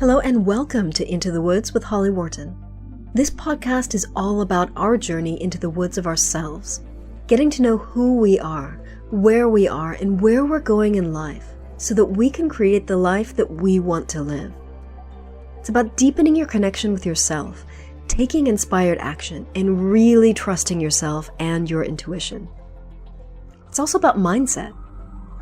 Hello and welcome to Into the Woods with Holly Worton. This podcast is all about our journey into the woods of ourselves, getting to know who we are, where we are, and where we're going in life so that we can create the life that we want to live. It's about deepening your connection with yourself, taking inspired action, and really trusting yourself and your intuition. It's also about mindset.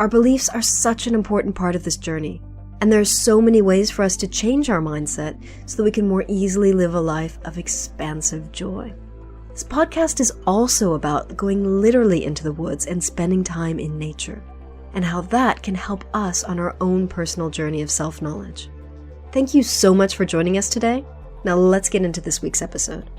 Our beliefs are such an important part of this journey. And there are so many ways for us to change our mindset so that we can more easily live a life of expansive joy. This podcast is also about going literally into the woods and spending time in nature, and how that can help us on our own personal journey of self-knowledge. Thank you so much for joining us today. Now let's get into this week's episode.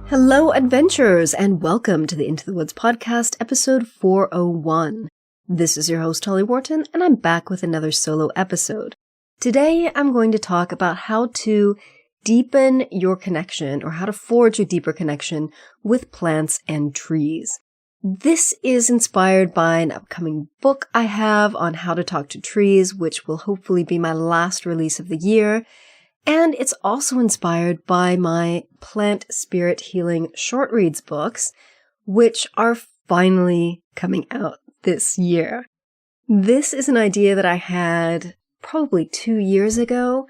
Hello, adventurers, and welcome to the Into the Woods podcast, episode 401. This is your host, Holly Worton, and I'm back with another solo episode. Today, I'm going to talk about how to deepen your connection, or how to forge a deeper connection with plants and trees. This is inspired by an upcoming book I have on how to talk to trees, which will hopefully be my last release of the year. And it's also inspired by my plant spirit healing short reads books, which are finally coming out this year. This is an idea that I had probably 2 years ago,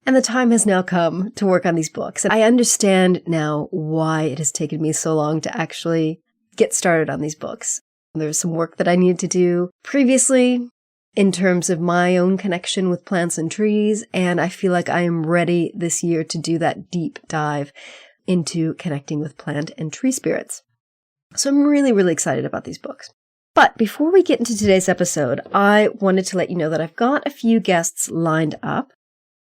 and the time has now come to work on these books. And I understand now why it has taken me so long to actually get started on these books. There's some work that I needed to do previously in terms of my own connection with plants and trees, and I feel like I am ready this year to do that deep dive into connecting with plant and tree spirits. So I'm really, really excited about these books. But before we get into today's episode, I wanted to let you know that I've got a few guests lined up.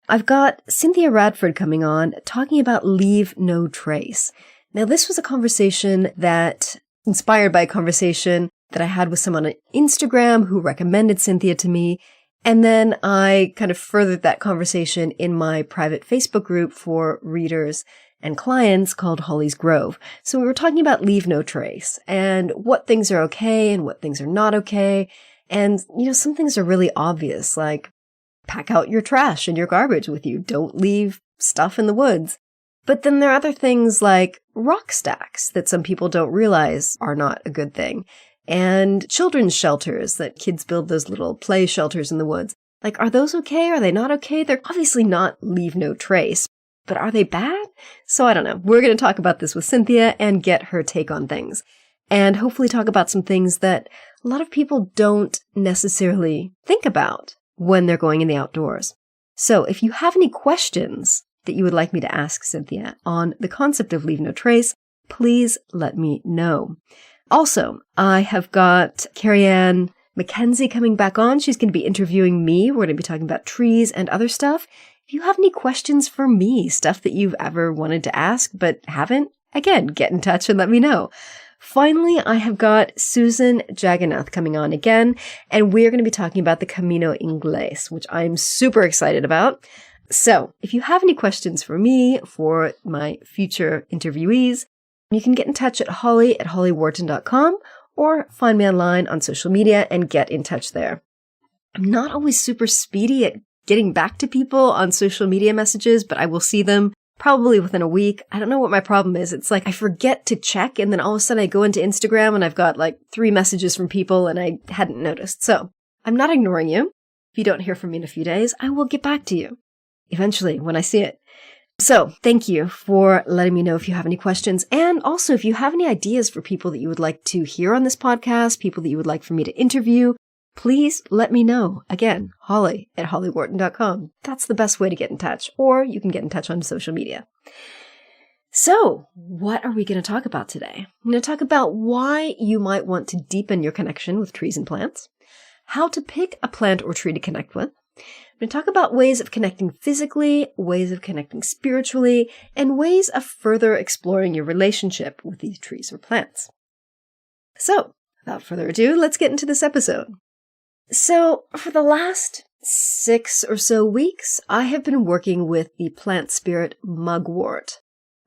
I've got Cynthia Radford coming on talking about Leave No Trace. Now, this was a conversation that inspired by a conversation that I had with someone on Instagram who recommended Cynthia to me. And then I kind of furthered that conversation in my private Facebook group for readers and clients called Holly's Grove. So we were talking about Leave No Trace and what things are okay and what things are not okay. And, some things are really obvious, like pack out your trash and your garbage with you. Don't leave stuff in the woods. But then there are other things like rock stacks that some people don't realize are not a good thing. And children's shelters that kids build, those little play shelters in the woods. Like, are those okay? Are they not okay? They're obviously not Leave No Trace. But are they bad? So I don't know. We're going to talk about this with Cynthia and get her take on things. And hopefully talk about some things that a lot of people don't necessarily think about when they're going in the outdoors. So if you have any questions that you would like me to ask Cynthia on the concept of Leave No Trace, please let me know. Also, I have got Carrie Ann Mackenzie coming back on. She's going to be interviewing me. We're going to be talking about trees and other stuff. If you have any questions for me, stuff that you've ever wanted to ask but haven't, again, get in touch and let me know. Finally, I have got Susan Jagannath coming on again, and we're going to be talking about the Camino Inglés, which I'm super excited about. So if you have any questions for me, for my future interviewees, you can get in touch at holly@hollywharton.com or find me online on social media and get in touch there. I'm not always super speedy at getting back to people on social media messages, but I will see them probably within a week. I don't know what my problem is. It's like I forget to check, and then all of a sudden I go into Instagram and I've got like 3 messages from people and I hadn't noticed. So I'm not ignoring you. If you don't hear from me in a few days, I will get back to you eventually when I see it. So thank you for letting me know if you have any questions. And also, if you have any ideas for people that you would like to hear on this podcast, people that you would like for me to interview, please let me know. Again, holly@hollywharton.com. That's the best way to get in touch. Or you can get in touch on social media. So what are we going to talk about today? I'm going to talk about why you might want to deepen your connection with trees and plants, how to pick a plant or tree to connect with. I'm going to talk about ways of connecting physically, ways of connecting spiritually, and ways of further exploring your relationship with these trees or plants. So, without further ado, let's get into this episode. So, for the last 6 or so weeks, I have been working with the plant spirit Mugwort,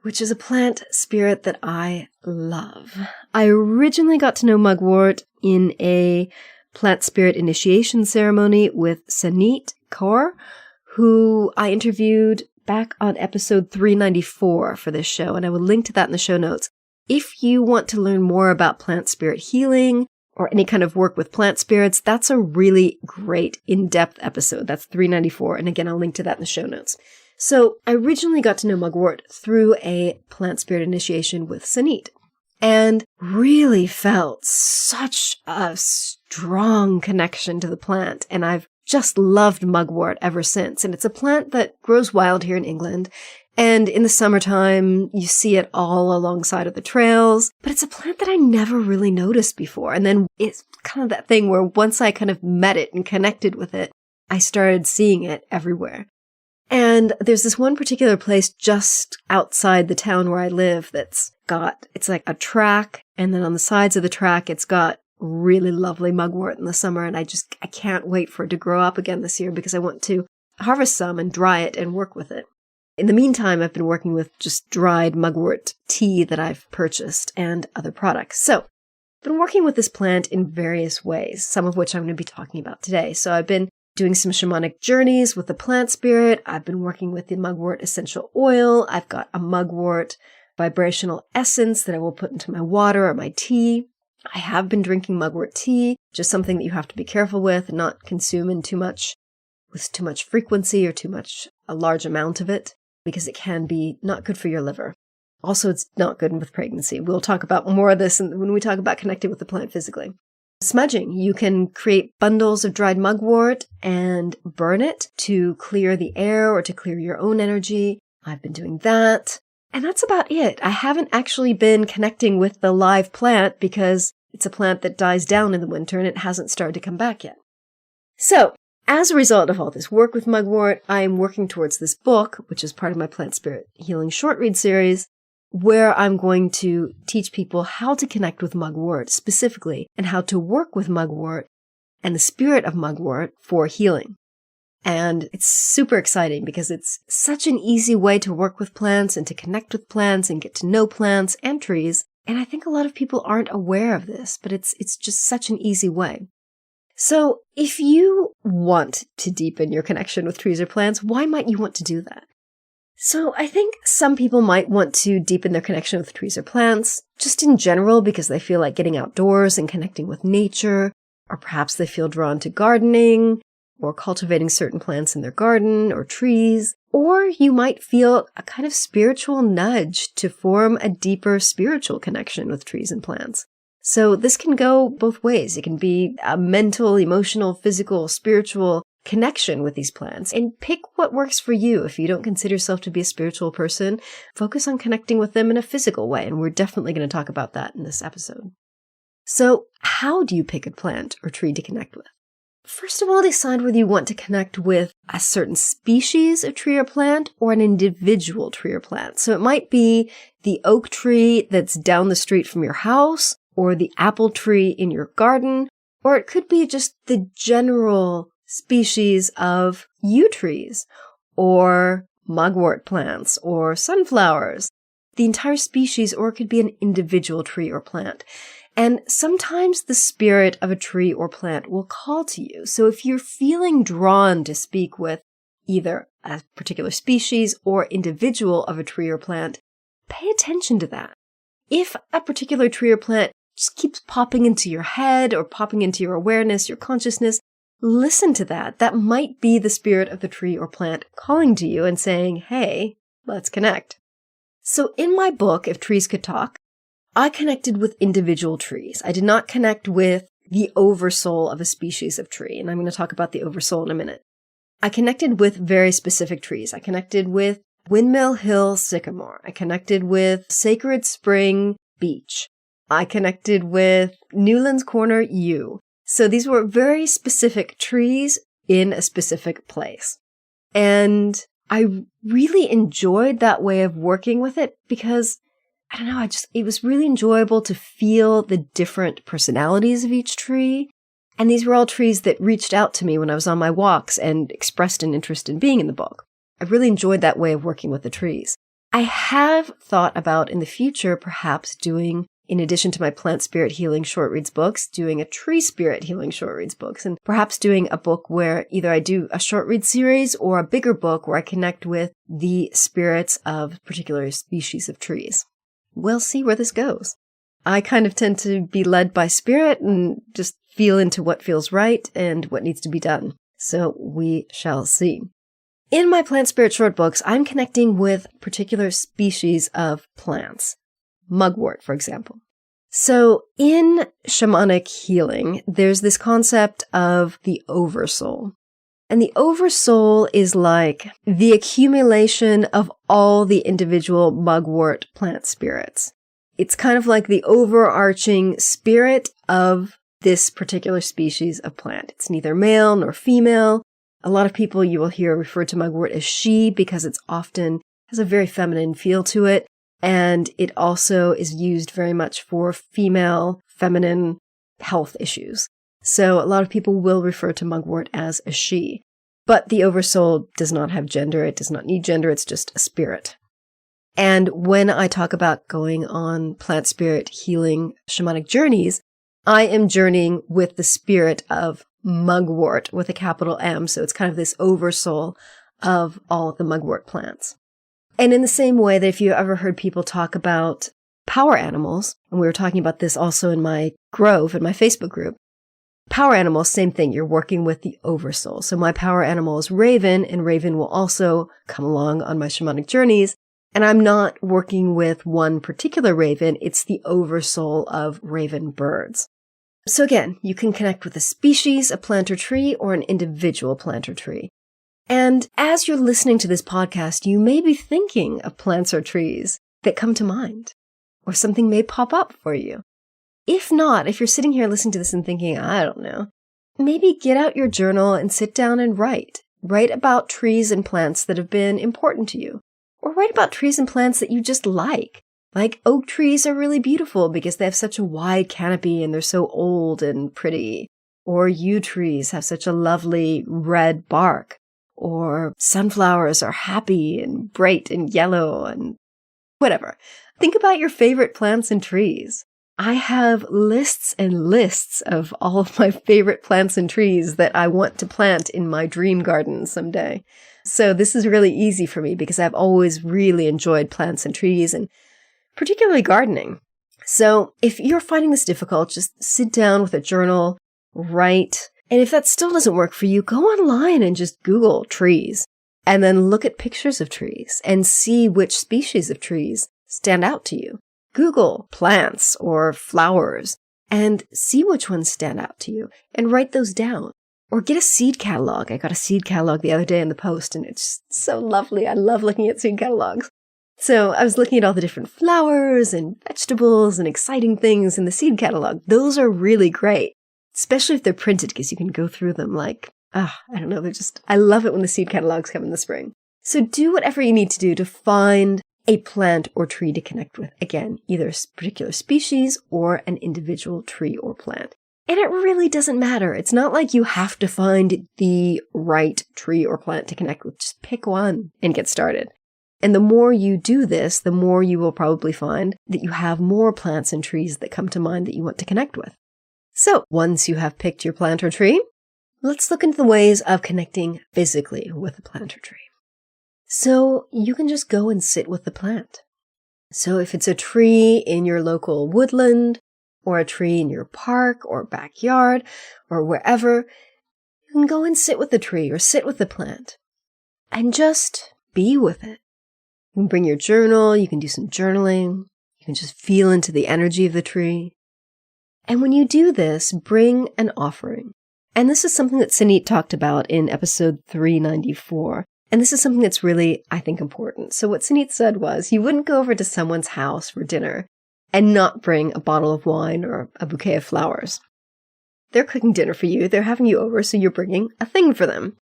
which is a plant spirit that I love. I originally got to know Mugwort in a plant spirit initiation ceremony with Sanit Kaur, who I interviewed back on episode 394 for this show, and I will link to that in the show notes. If you want to learn more about plant spirit healing or any kind of work with plant spirits, that's a really great in-depth episode. That's 394, and again, I'll link to that in the show notes. So I originally got to know Mugwort through a plant spirit initiation with Sanit, and really felt such a strong connection to the plant, and I've just loved mugwort ever since. And it's a plant that grows wild here in England. And in the summertime, you see it all alongside of the trails. But it's a plant that I never really noticed before. And then it's kind of that thing where once I kind of met it and connected with it, I started seeing it everywhere. And there's this one particular place just outside the town where I live it's like a track. And then on the sides of the track, it's got really lovely mugwort in the summer, and I can't wait for it to grow up again this year because I want to harvest some and dry it and work with it. In the meantime, I've been working with just dried mugwort tea that I've purchased and other products. So I've been working with this plant in various ways, some of which I'm going to be talking about today. So I've been doing some shamanic journeys with the plant spirit. I've been working with the mugwort essential oil. I've got a mugwort vibrational essence that I will put into my water or my tea. I have been drinking mugwort tea, just something that you have to be careful with and not consume with too much frequency or a large amount of it, because it can be not good for your liver. Also, it's not good with pregnancy. We'll talk about more of this when we talk about connecting with the plant physically. Smudging. You can create bundles of dried mugwort and burn it to clear the air or to clear your own energy. I've been doing that. And that's about it. I haven't actually been connecting with the live plant because it's a plant that dies down in the winter and it hasn't started to come back yet. So, as a result of all this work with mugwort, I'm working towards this book, which is part of my Plant Spirit Healing short read series, where I'm going to teach people how to connect with mugwort specifically and how to work with mugwort and the spirit of mugwort for healing. And it's super exciting because it's such an easy way to work with plants and to connect with plants and get to know plants and trees. And I think a lot of people aren't aware of this, but it's just such an easy way. So if you want to deepen your connection with trees or plants, why might you want to do that? So I think some people might want to deepen their connection with trees or plants, just in general because they feel like getting outdoors and connecting with nature, or perhaps they feel drawn to gardening, or cultivating certain plants in their garden or trees, or you might feel a kind of spiritual nudge to form a deeper spiritual connection with trees and plants. So this can go both ways. It can be a mental, emotional, physical, spiritual connection with these plants, and pick what works for you. If you don't consider yourself to be a spiritual person, focus on connecting with them in a physical way, and we're definitely going to talk about that in this episode. So how do you pick a plant or tree to connect with? First of all, decide whether you want to connect with a certain species of tree or plant or an individual tree or plant. So it might be the oak tree that's down the street from your house, or the apple tree in your garden, or it could be just the general species of yew trees, or mugwort plants, or sunflowers. The entire species, or it could be an individual tree or plant. And sometimes the spirit of a tree or plant will call to you. So if you're feeling drawn to speak with either a particular species or individual of a tree or plant, pay attention to that. If a particular tree or plant just keeps popping into your head or popping into your awareness, your consciousness, listen to that. That might be the spirit of the tree or plant calling to you and saying, hey, let's connect. So in my book, If Trees Could Talk, I connected with individual trees. I did not connect with the oversoul of a species of tree, and I'm going to talk about the oversoul in a minute. I connected with very specific trees. I connected with Windmill Hill Sycamore. I connected with Sacred Spring Beech. I connected with Newlands Corner Yew. So these were very specific trees in a specific place. And I really enjoyed that way of working with it because I don't know, it was really enjoyable to feel the different personalities of each tree. And these were all trees that reached out to me when I was on my walks and expressed an interest in being in the book. I really enjoyed that way of working with the trees. I have thought about in the future perhaps doing in addition to my plant spirit healing short reads books, doing a tree spirit healing short reads books, and perhaps doing a book where either I do a short read series or a bigger book where I connect with the spirits of particular species of trees. We'll see where this goes. I kind of tend to be led by spirit and just feel into what feels right and what needs to be done. So we shall see. In my plant spirit short books, I'm connecting with particular species of plants. Mugwort, for example. So in shamanic healing, there's this concept of the oversoul. And the oversoul is like the accumulation of all the individual mugwort plant spirits. It's kind of like the overarching spirit of this particular species of plant. It's neither male nor female. A lot of people you will hear refer to mugwort as she because it's often has a very feminine feel to it. And it also is used very much for female, feminine health issues. So a lot of people will refer to mugwort as a she. But the oversoul does not have gender. It does not need gender. It's just a spirit. And when I talk about going on plant spirit healing shamanic journeys, I am journeying with the spirit of mugwort with a capital M. So it's kind of this oversoul of all of the mugwort plants. And in the same way that if you ever heard people talk about power animals, and we were talking about this also in my Grove, in my Facebook group, power animals, same thing. You're working with the oversoul. So my power animal is Raven, and Raven will also come along on my shamanic journeys. And I'm not working with one particular raven. It's the oversoul of raven birds. So again, you can connect with a species, a plant or tree, or an individual plant or tree. And as you're listening to this podcast, you may be thinking of plants or trees that come to mind, or something may pop up for you. If not, if you're sitting here listening to this and thinking, I don't know, maybe get out your journal and sit down and write. Write about trees and plants that have been important to you. Or write about trees and plants that you just like. Like oak trees are really beautiful because they have such a wide canopy and they're so old and pretty. Or yew trees have such a lovely red bark. Or sunflowers are happy and bright and yellow and whatever. Think about your favorite plants and trees. I have lists and lists of all of my favorite plants and trees that I want to plant in my dream garden someday. So this is really easy for me because I've always really enjoyed plants and trees and particularly gardening. So if you're finding this difficult, just sit down with a journal, write. And if that still doesn't work for you, go online and just Google trees and then look at pictures of trees and see which species of trees stand out to you. Google plants or flowers and see which ones stand out to you and write those down. Or get a seed catalog. I got a seed catalog the other day in the post and it's so lovely. I love looking at seed catalogs. So I was looking at all the different flowers and vegetables and exciting things in the seed catalog. Those are really great, especially if they're printed because you can go through them like, I don't know. I love it when the seed catalogs come in the spring. So do whatever you need to do to find a plant or tree to connect with. Again, either a particular species or an individual tree or plant. And it really doesn't matter. It's not like you have to find the right tree or plant to connect with. Just pick one and get started. And the more you do this, the more you will probably find that you have more plants and trees that come to mind that you want to connect with. So once you have picked your plant or tree, let's look into the ways of connecting physically with a plant or tree. So you can just go and sit with the plant. So if it's a tree in your local woodland, or a tree in your park or backyard or wherever, you can go and sit with the tree or sit with the plant and just be with it. You can bring your journal, you can do some journaling, you can just feel into the energy of the tree. And when you do this, bring an offering. And this is something that Sunit talked about in episode 394. And this is something that's really, I think, important. So what Sunit said was, you wouldn't go over to someone's house for dinner and not bring a bottle of wine or a bouquet of flowers. They're cooking dinner for you, they're having you over, so you're bringing a thing for them.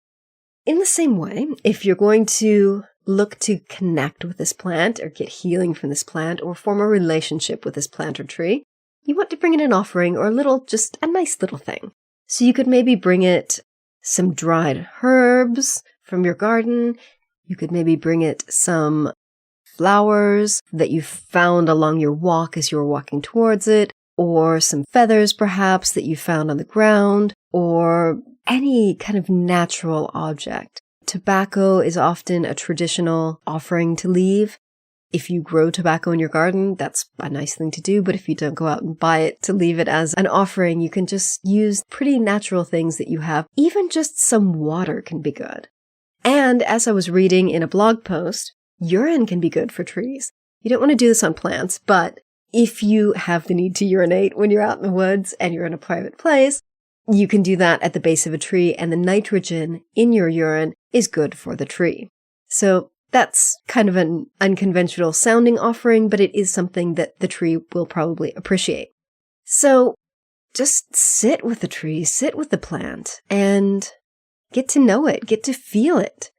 In the same way, if you're going to look to connect with this plant or get healing from this plant or form a relationship with this plant or tree, you want to bring in an offering or just a nice little thing. So you could maybe bring it some dried herbs from your garden. You could maybe bring it some flowers that you found along your walk as you were walking towards it, or some feathers perhaps that you found on the ground, or any kind of natural object. Tobacco is often a traditional offering to leave. If you grow tobacco in your garden, that's a nice thing to do, but if you don't go out and buy it to leave it as an offering, you can just use pretty natural things that you have. Even just some water can be good. And as I was reading in a blog post, urine can be good for trees. You don't want to do this on plants, but if you have the need to urinate when you're out in the woods and you're in a private place, you can do that at the base of a tree, and the nitrogen in your urine is good for the tree. So that's kind of an unconventional sounding offering, but it is something that the tree will probably appreciate. So just sit with the tree, sit with the plant, and get to know it, get to feel it.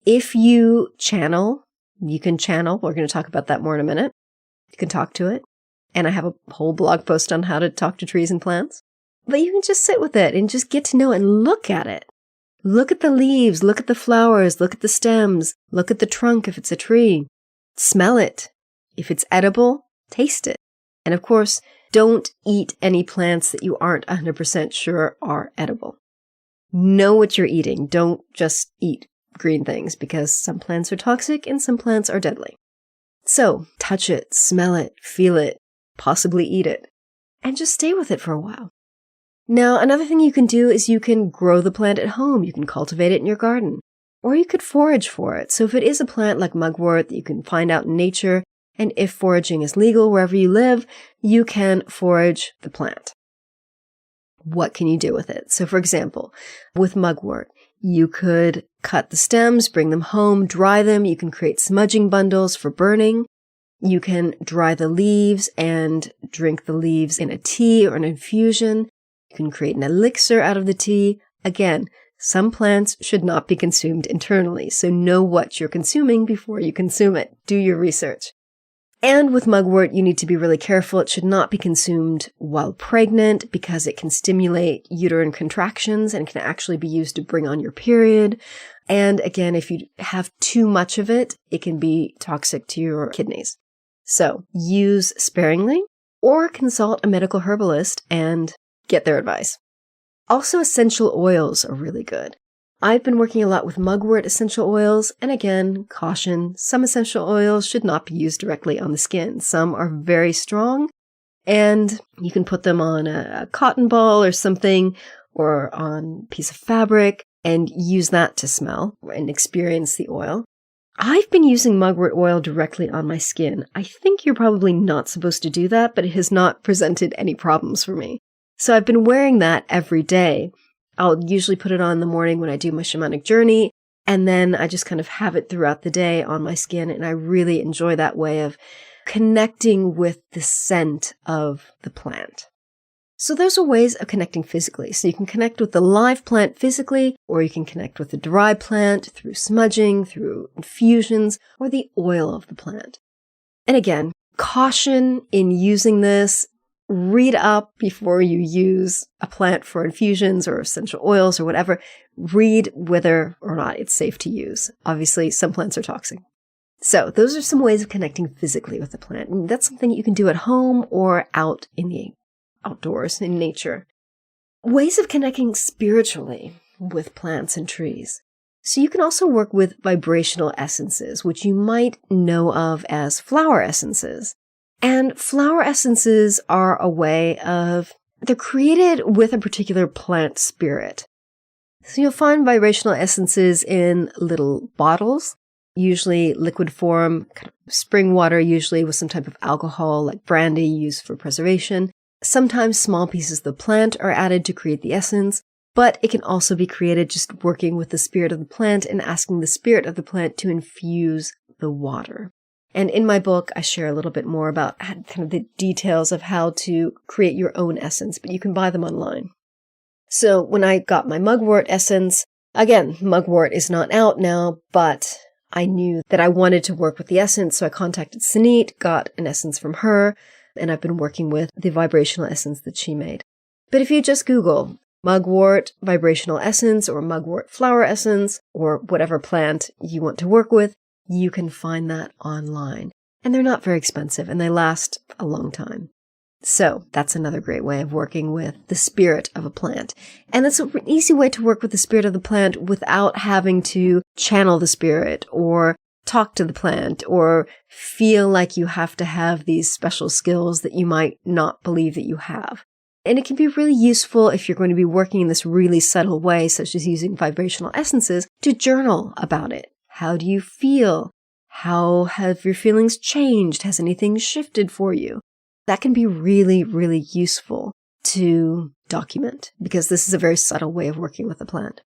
If you channel, you can channel. We're going to talk about that more in a minute. You can talk to it. And I have a whole blog post on how to talk to trees and plants. But you can just sit with it and just get to know it and look at it. Look at the leaves, look at the flowers, look at the stems, look at the trunk if it's a tree. Smell it. If it's edible, taste it. And of course, don't eat any plants that you aren't 100% sure are edible. Know what you're eating. Don't just eat green things, because some plants are toxic and some plants are deadly. So touch it, smell it, feel it, possibly eat it, and just stay with it for a while. Now, another thing you can do is you can grow the plant at home. You can cultivate it in your garden, or you could forage for it. So if it is a plant like mugwort that you can find out in nature, and if foraging is legal wherever you live, you can forage the plant. What can you do with it? So for example, with mugwort, you could cut the stems, bring them home, dry them. You can create smudging bundles for burning. You can dry the leaves and drink the leaves in a tea or an infusion. You can create an elixir out of the tea. Again, some plants should not be consumed internally, so know what you're consuming before you consume it. Do your research. And with mugwort, you need to be really careful. It should not be consumed while pregnant because it can stimulate uterine contractions and can actually be used to bring on your period. And again, if you have too much of it, it can be toxic to your kidneys. So use sparingly or consult a medical herbalist and get their advice. Also, essential oils are really good. I've been working a lot with mugwort essential oils, and again, caution, some essential oils should not be used directly on the skin. Some are very strong, and you can put them on a cotton ball or something, or on a piece of fabric, and use that to smell and experience the oil. I've been using mugwort oil directly on my skin. I think you're probably not supposed to do that, but it has not presented any problems for me. So I've been wearing that every day. I'll usually put it on in the morning when I do my shamanic journey, and then I just kind of have it throughout the day on my skin, and I really enjoy that way of connecting with the scent of the plant. So those are ways of connecting physically. So you can connect with the live plant physically, or you can connect with the dry plant through smudging, through infusions, or the oil of the plant. And again, caution in using this. Read up before you use a plant for infusions or essential oils or whatever. Read whether or not it's safe to use. Obviously, some plants are toxic. So those are some ways of connecting physically with the plant. And that's something you can do at home or out in the outdoors, in nature. Ways of connecting spiritually with plants and trees. So you can also work with vibrational essences, which you might know of as flower essences. And flower essences are a way of, they're created with a particular plant spirit. So you'll find vibrational essences in little bottles, usually liquid form, kind of spring water, usually with some type of alcohol like brandy used for preservation. Sometimes small pieces of the plant are added to create the essence, but it can also be created just working with the spirit of the plant and asking the spirit of the plant to infuse the water. And in my book, I share a little bit more about kind of the details of how to create your own essence, but you can buy them online. So when I got my mugwort essence, again, mugwort is not out now, but I knew that I wanted to work with the essence, so I contacted Sunit, got an essence from her, and I've been working with the vibrational essence that she made. But if you just Google mugwort vibrational essence or mugwort flower essence or whatever plant you want to work with, you can find that online. And they're not very expensive and they last a long time. So that's another great way of working with the spirit of a plant. And it's an easy way to work with the spirit of the plant without having to channel the spirit or talk to the plant or feel like you have to have these special skills that you might not believe that you have. And it can be really useful if you're going to be working in this really subtle way, such as using vibrational essences, to journal about it. How do you feel? How have your feelings changed? Has anything shifted for you? That can be really, really useful to document because this is a very subtle way of working with the plant.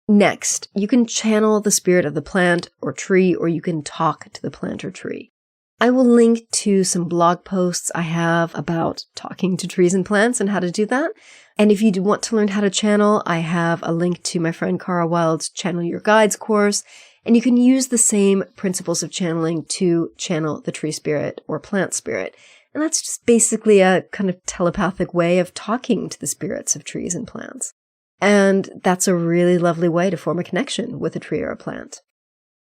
Next, you can channel the spirit of the plant or tree, or you can talk to the plant or tree. I will link to some blog posts I have about talking to trees and plants and how to do that. And if you do want to learn how to channel, I have a link to my friend Cara Wild's Channel Your Guides course. And you can use the same principles of channeling to channel the tree spirit or plant spirit. And that's just basically a kind of telepathic way of talking to the spirits of trees and plants. And that's a really lovely way to form a connection with a tree or a plant.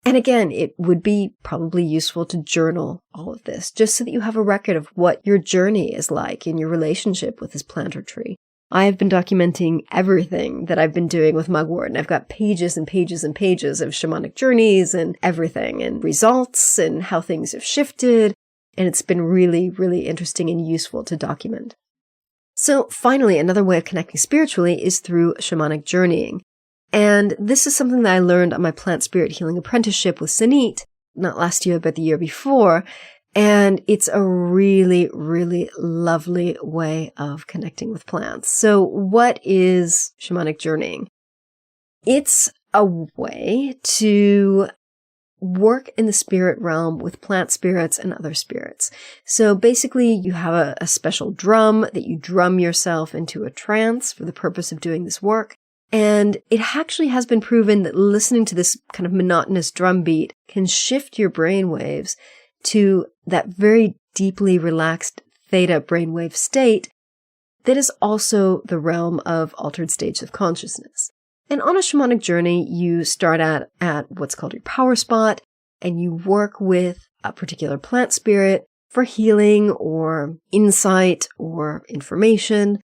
And again, it would be probably useful to journal all of this, just so that you have a record of what your journey is like in your relationship with this plant or tree. I have been documenting everything that I've been doing with Mugwort, and I've got pages and pages and pages of shamanic journeys and everything, and results and how things have shifted. And it's been really, really interesting and useful to document. So finally, another way of connecting spiritually is through shamanic journeying. And this is something that I learned on my plant spirit healing apprenticeship with Sanit, not last year, but the year before. And it's a really, really lovely way of connecting with plants. So what is shamanic journeying? It's a way to work in the spirit realm with plant spirits and other spirits. So basically you have a special drum that you drum yourself into a trance for the purpose of doing this work. And it actually has been proven that listening to this kind of monotonous drum beat can shift your brain waves to that very deeply relaxed theta brainwave state that is also the realm of altered states of consciousness. And on a shamanic journey, you start at what's called your power spot, and you work with a particular plant spirit for healing or insight or information.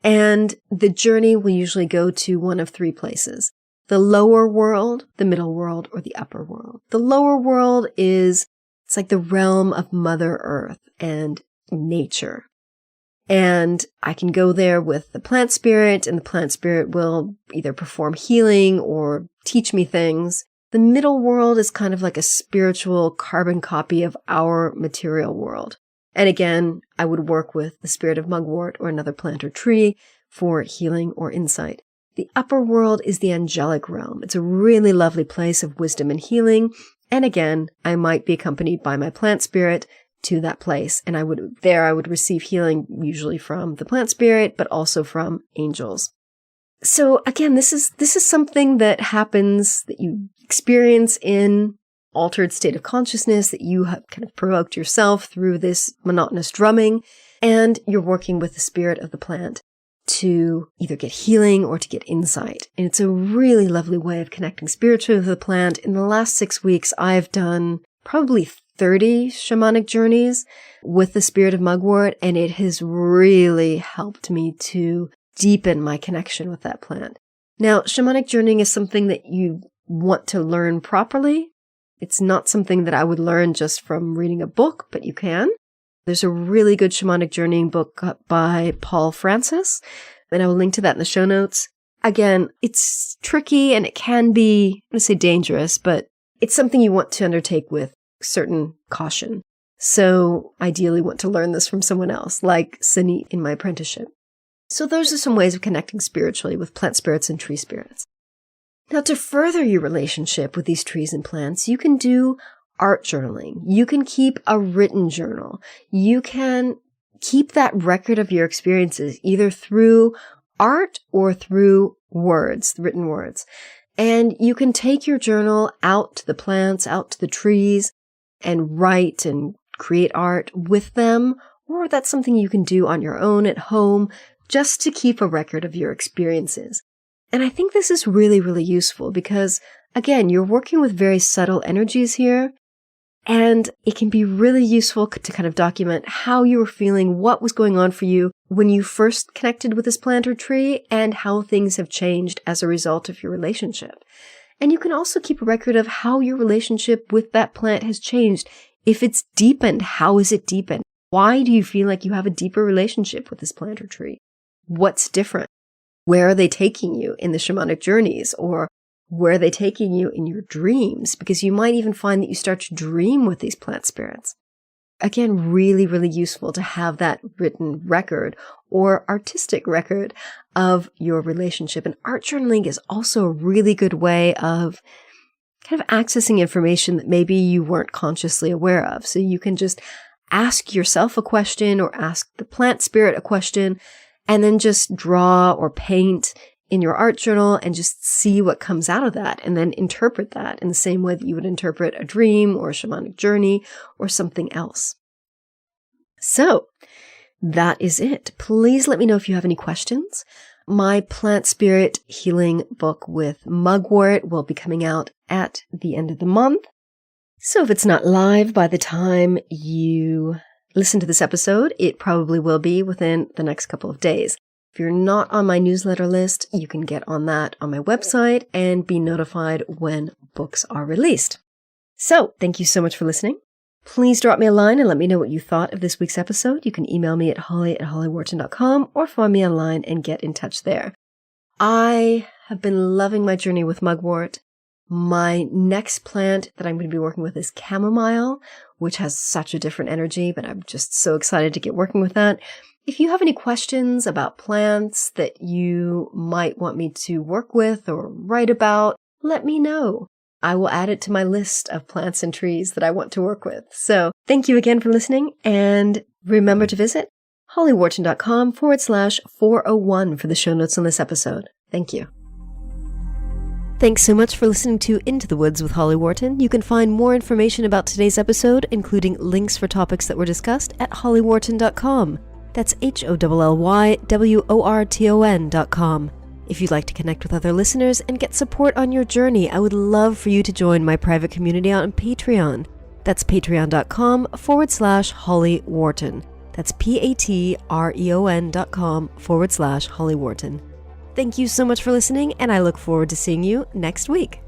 And the journey will usually go to one of three places: the lower world, the middle world, or the upper world. The lower world it's like the realm of Mother Earth and nature. And I can go there with the plant spirit, and the plant spirit will either perform healing or teach me things. The middle world is kind of like a spiritual carbon copy of our material world. And again, I would work with the spirit of mugwort or another plant or tree for healing or insight. The upper world is the angelic realm. It's a really lovely place of wisdom and healing. And again, I might be accompanied by my plant spirit to that place. And I would receive healing usually from the plant spirit, but also from angels. So again, this is something that happens, that you experience in altered state of consciousness, that you have kind of provoked yourself through this monotonous drumming, and you're working with the spirit of the plant to either get healing or to get insight. And it's a really lovely way of connecting spiritually with the plant. In the last 6 weeks, I've done probably 30 shamanic journeys with the spirit of mugwort, and it has really helped me to deepen my connection with that plant. Now, shamanic journeying is something that you want to learn properly. It's not something that I would learn just from reading a book, but you can. There's a really good shamanic journeying book by Paul Francis, and I will link to that in the show notes. Again, it's tricky and it can be, I'm going to say dangerous, but it's something you want to undertake with certain caution. So ideally want to learn this from someone else, like Sanit in my apprenticeship. So those are some ways of connecting spiritually with plant spirits and tree spirits. Now, to further your relationship with these trees and plants, you can do art journaling. You can keep a written journal. You can keep that record of your experiences either through art or through words, written words. And you can take your journal out to the plants, out to the trees, and write and create art with them. Or that's something you can do on your own at home, just to keep a record of your experiences. And I think this is really, really useful because, again, you're working with very subtle energies here, and it can be really useful to kind of document how you were feeling, what was going on for you when you first connected with this plant or tree, and how things have changed as a result of your relationship. And you can also keep a record of how your relationship with that plant has changed. If it's deepened, how is it deepened? Why do you feel like you have a deeper relationship with this plant or tree? What's different? Where are they taking you in the shamanic journeys? Or where are they taking you in your dreams? Because you might even find that you start to dream with these plant spirits. Again, really, really useful to have that written record or artistic record of your relationship. And art journaling is also a really good way of kind of accessing information that maybe you weren't consciously aware of. So you can just ask yourself a question or ask the plant spirit a question, and then just draw or paint in your art journal and just see what comes out of that, and then interpret that in the same way that you would interpret a dream or a shamanic journey or something else. So that is it. Please let me know if you have any questions. My plant spirit healing book with Mugwort will be coming out at the end of the month. So if it's not live by the time you listen to this episode, it probably will be within the next couple of days. If you're not on my newsletter list, you can get on that on my website and be notified when books are released. So thank you so much for listening. Please drop me a line and let me know what you thought of this week's episode. You can email me at holly@hollyworton.com or find me online and get in touch there. I have been loving my journey with Mugwort. My next plant that I'm going to be working with is chamomile, which has such a different energy, but I'm just so excited to get working with that. If you have any questions about plants that you might want me to work with or write about, let me know. I will add it to my list of plants and trees that I want to work with. So thank you again for listening, and remember to visit hollyworton.com/401 for the show notes on this episode. Thank you. Thanks so much for listening to Into the Woods with Holly Worton. You can find more information about today's episode, including links for topics that were discussed, at hollyworton.com. That's HOLLYWORTON.com. If you'd like to connect with other listeners and get support on your journey, I would love for you to join my private community on Patreon. That's patreon.com/Holly Worton. That's patreon.com/Holly Worton. Thank you so much for listening, and I look forward to seeing you next week.